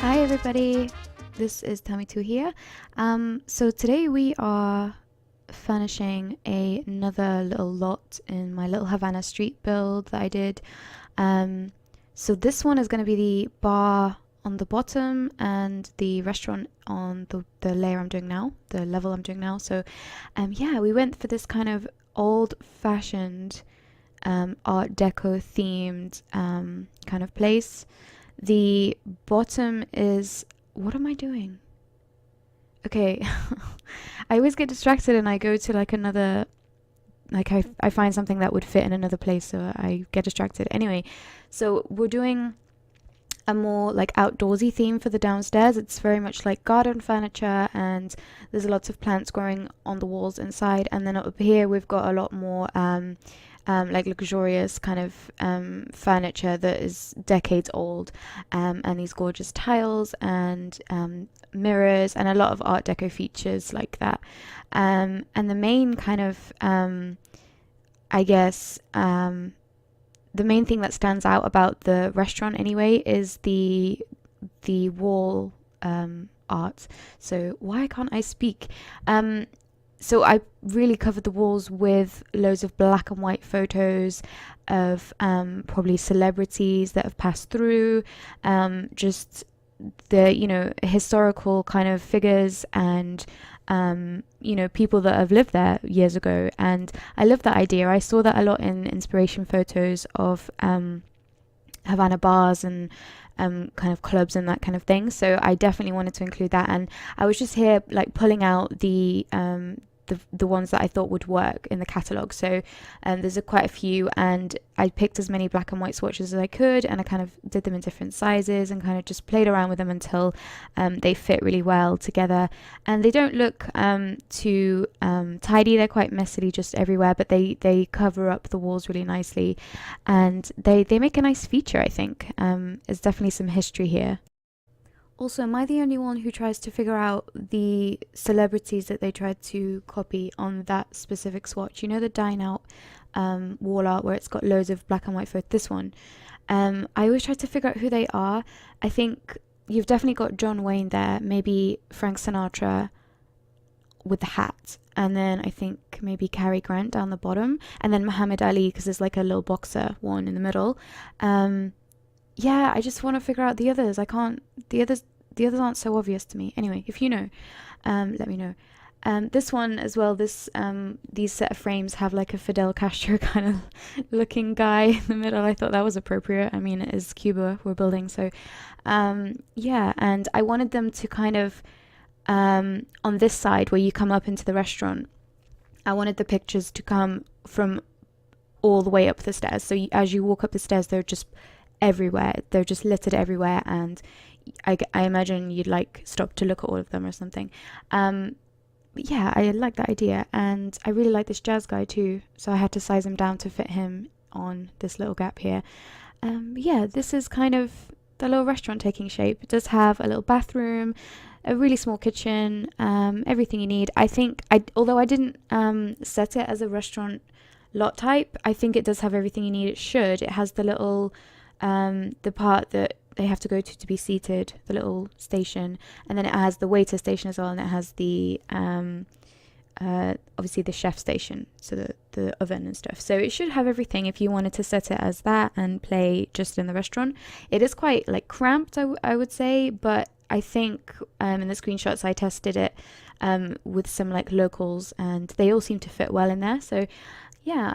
Hi everybody, this is Tamitou here. So today we are finishing another little lot in my Little Havana street build that I did. Um, so this one is going to be the bar on the bottom and the restaurant on the layer I'm doing now, the level I'm doing now. So yeah, we went for this kind of old-fashioned Art Deco themed kind of place. The bottom is, what am I doing? Okay, I always get distracted and I go to like another, like I find something that would fit in another place, so I get distracted. Anyway, so we're doing a more like outdoorsy theme for the downstairs. It's very much like garden furniture, and there's lots of plants growing on the walls inside. And then up here we've got a lot more like luxurious kind of furniture that is decades old, and these gorgeous tiles and mirrors and a lot of Art Deco features like that. And the main kind of, I guess, the main thing that stands out about the restaurant anyway is the wall art. So why can't I speak? So I really covered the walls with loads of black and white photos of probably celebrities that have passed through, just the historical kind of figures and people that have lived there years ago. And I love that idea. I saw that a lot in inspiration photos of Havana bars and kind of clubs and that kind of thing. So I definitely wanted to include that. And I was just here like pulling out the ones that I thought would work in the catalogue. So there's quite a few, and I picked as many black and white swatches as I could, and I kind of did them in different sizes and kind of just played around with them until they fit really well together. And they don't look too tidy. They're quite messily just everywhere, but they cover up the walls really nicely, and they make a nice feature, I think. There's definitely some history here. Also, am I the only one who tries to figure out the celebrities that they tried to copy on that specific swatch? You know, the Dine Out wall art where it's got loads of black and white photos. This one. I always try to figure out who they are. I think you've definitely got John Wayne there, maybe Frank Sinatra with the hat, and then I think maybe Cary Grant down the bottom, and then Muhammad Ali because there's like a little boxer one in the middle. Yeah, I just want to figure out the others. I can't. The others aren't so obvious to me. Anyway, if you know, let me know. This one as well. These set of frames have like a Fidel Castro kind of looking guy in the middle. I thought that was appropriate. I mean, it is Cuba we're building, so yeah. And I wanted them to kind of on this side where you come up into the restaurant. I wanted the pictures to come from all the way up the stairs. So as you walk up the stairs, they're just everywhere. They're just littered everywhere, and I imagine you'd like stop to look at all of them or something. But yeah, I like that idea, and I really like this jazz guy too, so I had to size him down to fit him on this little gap here. Yeah, this is kind of the little restaurant taking shape. It does have a little bathroom, a really small kitchen, everything you need. I think although I didn't set it as a restaurant lot type, I think it does have everything you need. It should. It has the little the part that they have to go to be seated, the little station, and then it has the waiter station as well, and it has the obviously the chef station, so the oven and stuff. So it should have everything if you wanted to set it as that and play just in the restaurant. It is quite like cramped, I would say, but I think in the screenshots I tested it with some like locals, and they all seem to fit well in there. So yeah,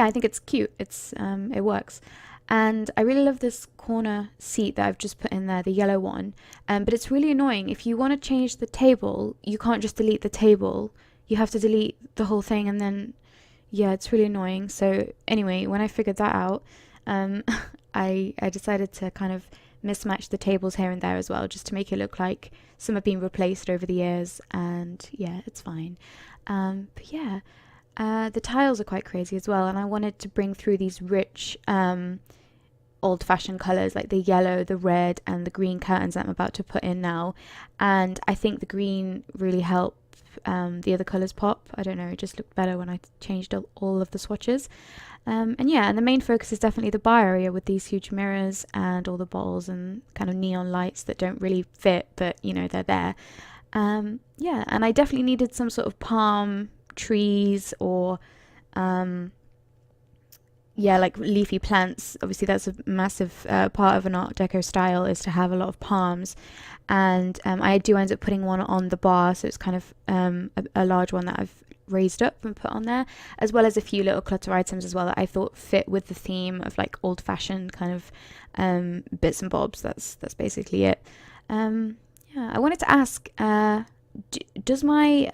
I think it's cute. It works. And I really love this corner seat that I've just put in there, the yellow one. But it's really annoying. If you want to change the table, you can't just delete the table. You have to delete the whole thing, and then, yeah, it's really annoying. So anyway, when I figured that out, I decided to kind of mismatch the tables here and there as well, just to make it look like some have been replaced over the years. And yeah, it's fine. But yeah. The tiles are quite crazy as well, and I wanted to bring through these rich old-fashioned colours like the yellow, the red and the green curtains that I'm about to put in now. And I think the green really helps the other colours pop. I don't know, it just looked better when I changed all of the swatches. And yeah, and the main focus is definitely the bar area with these huge mirrors and all the bottles and kind of neon lights that don't really fit, but you know, they're there. Yeah, and I definitely needed some sort of palm trees or yeah, like leafy plants. Obviously, that's a massive part of an Art Deco style, is to have a lot of palms. And I do end up putting one on the bar, so it's kind of a large one that I've raised up and put on there, as well as a few little clutter items as well that I thought fit with the theme of like old-fashioned kind of bits and bobs. That's basically it. Yeah, I wanted to ask, does my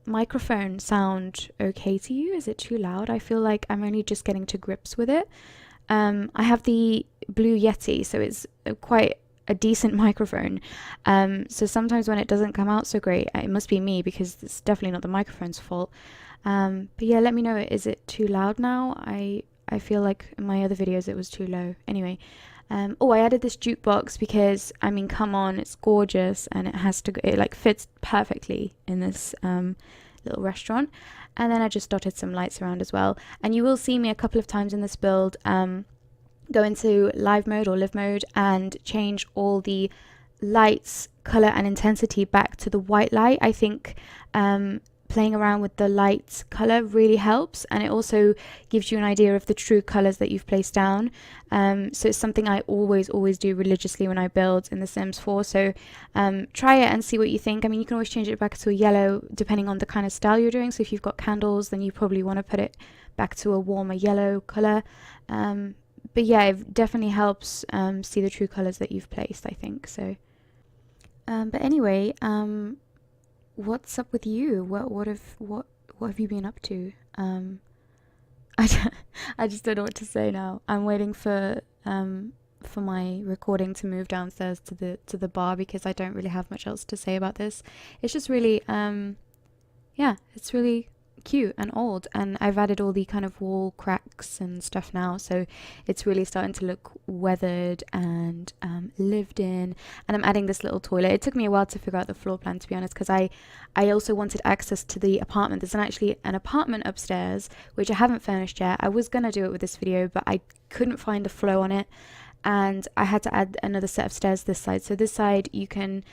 microphone sound okay to you? Is it too loud? I feel like I'm only just getting to grips with it. I have the Blue Yeti, so it's quite a decent microphone. So sometimes when it doesn't come out so great, it must be me, because it's definitely not the microphone's fault. But yeah, let me know, is it too loud now? I feel like in my other videos it was too low. Anyway, oh, I added this jukebox because, I mean, come on, it's gorgeous, and it like fits perfectly in this little restaurant. And then I just dotted some lights around as well. And you will see me a couple of times in this build go into live mode or live mode and change all the lights, color and intensity back to the white light. I think playing around with the light color really helps, and it also gives you an idea of the true colors that you've placed down. So it's something I always do religiously when I build in The Sims 4. So try it and see what you think. I mean, you can always change it back to a yellow depending on the kind of style you're doing. So if you've got candles, then you probably want to put it back to a warmer yellow color. But yeah, it definitely helps see the true colors that you've placed, I think. So but anyway, what's up with you? What have you been up to? I just don't know what to say now. I'm waiting for my recording to move downstairs to the bar, because I don't really have much else to say about this. It's just really yeah, it's really cute and old, and I've added all the kind of wall cracks and stuff now, so it's really starting to look weathered and lived in. And I'm adding this little toilet. It took me a while to figure out the floor plan, to be honest, because I also wanted access to the apartment. There's actually an apartment upstairs which I haven't furnished yet. I was gonna do it with this video, but I couldn't find the flow on it, and I had to add another set of stairs this side. So this side you can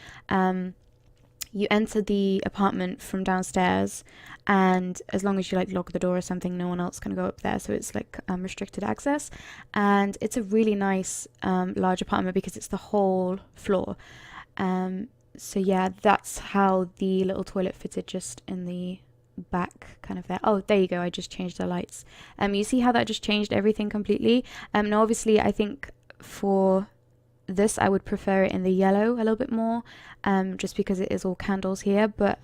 you enter the apartment from downstairs, and as long as you like lock the door or something, no one else can go up there, so it's like restricted access. And it's a really nice large apartment because it's the whole floor. So yeah, that's how the little toilet fitted, just in the back kind of there. Oh, there you go, I just changed the lights. You see how that just changed everything completely? Now obviously I think for this I would prefer it in the yellow a little bit more, just because it is all candles here, but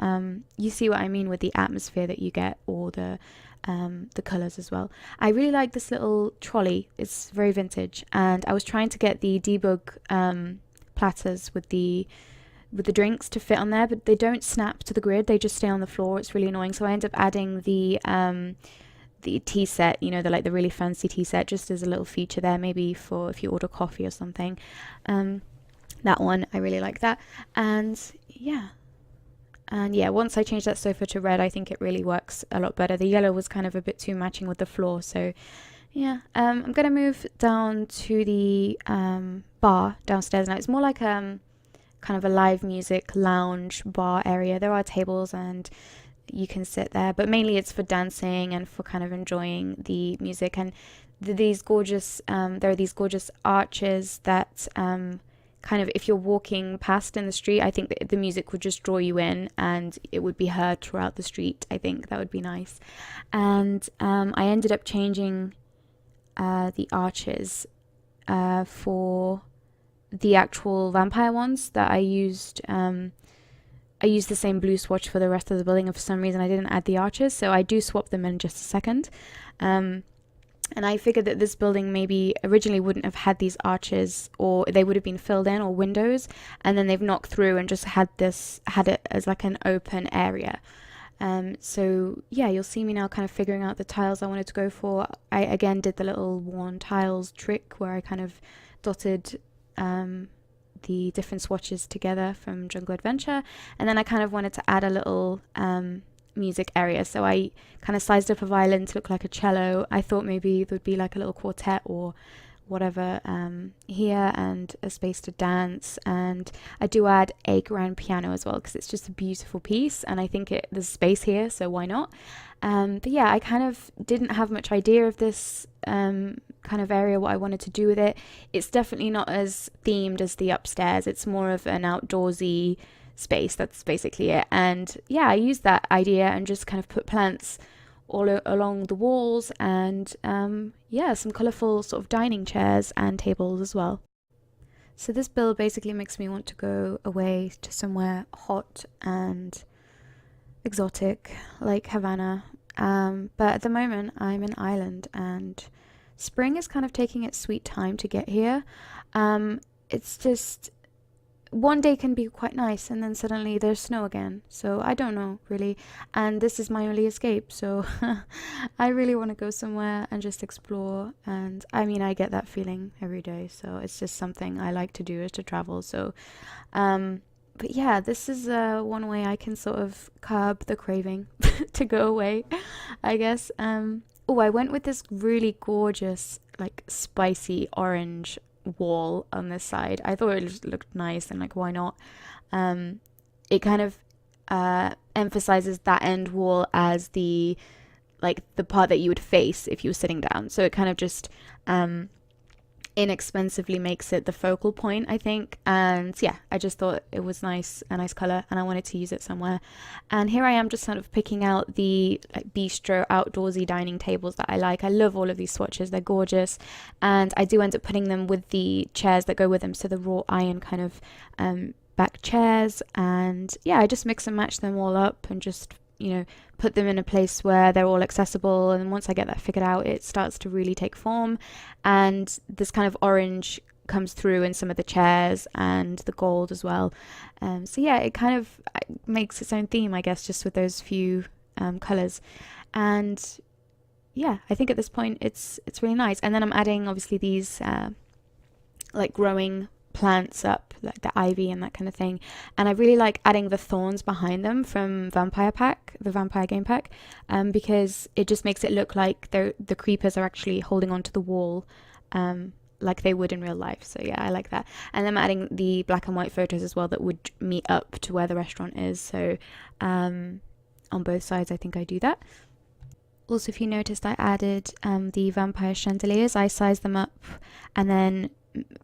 you see what I mean with the atmosphere that you get, or the colors as well. I really like this little trolley. It's very vintage, and I was trying to get the debug platters with the drinks to fit on there, but they don't snap to the grid, they just stay on the floor. It's really annoying, so I end up adding the tea set, you know, the really fancy tea set, just as a little feature there, maybe for if you order coffee or something. That one, I really like that. And yeah, once I changed that sofa to red, I think it really works a lot better. The yellow was kind of a bit too matching with the floor, so yeah. I'm gonna move down to the bar downstairs now. It's more like kind of a live music lounge bar area. There are tables and you can sit there, but mainly it's for dancing and for kind of enjoying the music. And these gorgeous there are these gorgeous arches that kind of, if you're walking past in the street, I think that the music would just draw you in and it would be heard throughout the street. I think that would be nice. And I ended up changing the arches for the actual vampire ones that I used. I used the same blue swatch for the rest of the building, and for some reason I didn't add the arches, so I do swap them in just a second. And I figured that this building maybe originally wouldn't have had these arches, or they would have been filled in, or windows, and then they've knocked through and just had it as like an open area. So yeah, you'll see me now kind of figuring out the tiles I wanted to go for. I again did the little worn tiles trick where I kind of dotted the different swatches together from Jungle Adventure, and then I kind of wanted to add a little music area, so I kind of sized up a violin to look like a cello. I thought maybe there would be like a little quartet or whatever here, and a space to dance, and I do add a grand piano as well because it's just a beautiful piece, and I think there's space here, so why not. But yeah, I kind of didn't have much idea of this kind of area, what I wanted to do with it. It's definitely not as themed as the upstairs. It's more of an outdoorsy space, that's basically it. And yeah, I used that idea and just kind of put plants all along the walls, and yeah, some colourful sort of dining chairs and tables as well. So this build basically makes me want to go away to somewhere hot and exotic like Havana, but at the moment I'm in Ireland and spring is kind of taking its sweet time to get here. It's just one day can be quite nice and then suddenly there's snow again, so I don't know really, and this is my only escape, so I really want to go somewhere and just explore. And I mean, I get that feeling every day, so it's just something I like to do, is to travel. So but yeah, this is one way I can sort of curb the craving to go away, I guess. Oh, I went with this really gorgeous like spicy orange wall on this side. I thought it just looked nice, and like, why not? It kind of emphasizes that end wall as the part that you would face if you were sitting down, so it kind of just inexpensively makes it the focal point, I think. And yeah, I just thought it was nice, a nice color, and I wanted to use it somewhere. And here I am just sort of picking out the like bistro outdoorsy dining tables that I like. I love all of these swatches, they're gorgeous, and I do end up putting them with the chairs that go with them, so the wrought iron kind of back chairs. And yeah, I just mix and match them all up and just, you know, put them in a place where they're all accessible. And once I get that figured out, it starts to really take form, and this kind of orange comes through in some of the chairs and the gold as well. So yeah, it kind of makes its own theme, I guess, just with those few colors. And yeah, I think at this point it's really nice. And then I'm adding obviously these like growing plants up, like the ivy and that kind of thing. And I really like adding the thorns behind them from the Vampire game pack, because it just makes it look like the creepers are actually holding onto the wall, like they would in real life. So yeah, I like that. And then I'm adding the black and white photos as well that would meet up to where the restaurant is. So on both sides, I think I do that. Also, if you noticed, I added the vampire chandeliers. I sized them up and then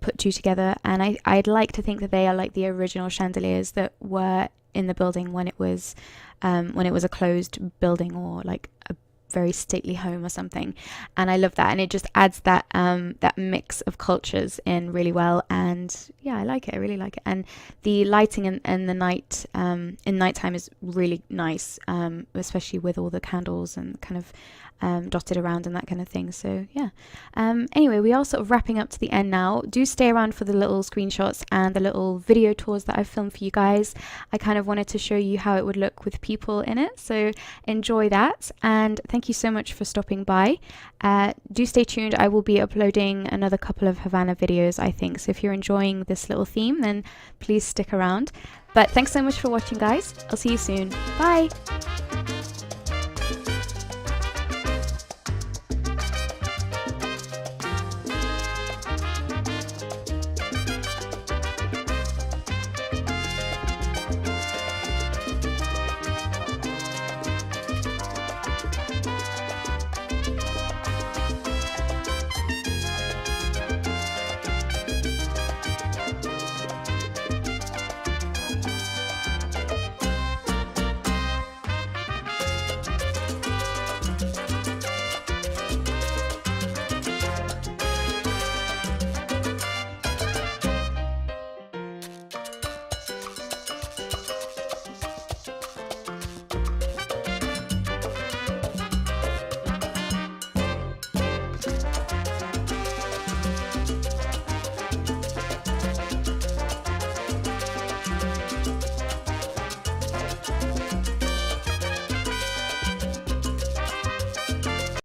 put two together, and I'd like to think that they are like the original chandeliers that were in the building when it was a closed building, or like a very stately home or something. And I love that, and it just adds that that mix of cultures in really well. And yeah, I like it, I really like it. And the lighting in the night in nighttime is really nice, especially with all the candles and kind of dotted around and that kind of thing. So yeah, anyway, we are sort of wrapping up to the end now. Do stay around for the little screenshots and the little video tours that I've filmed for you guys. I kind of wanted to show you how it would look with people in it, so enjoy that. And thank you so much for stopping by. Do stay tuned, I will be uploading another couple of Havana videos, I think, so if you're enjoying this little theme, then please stick around. But thanks so much for watching, guys. I'll see you soon. Bye.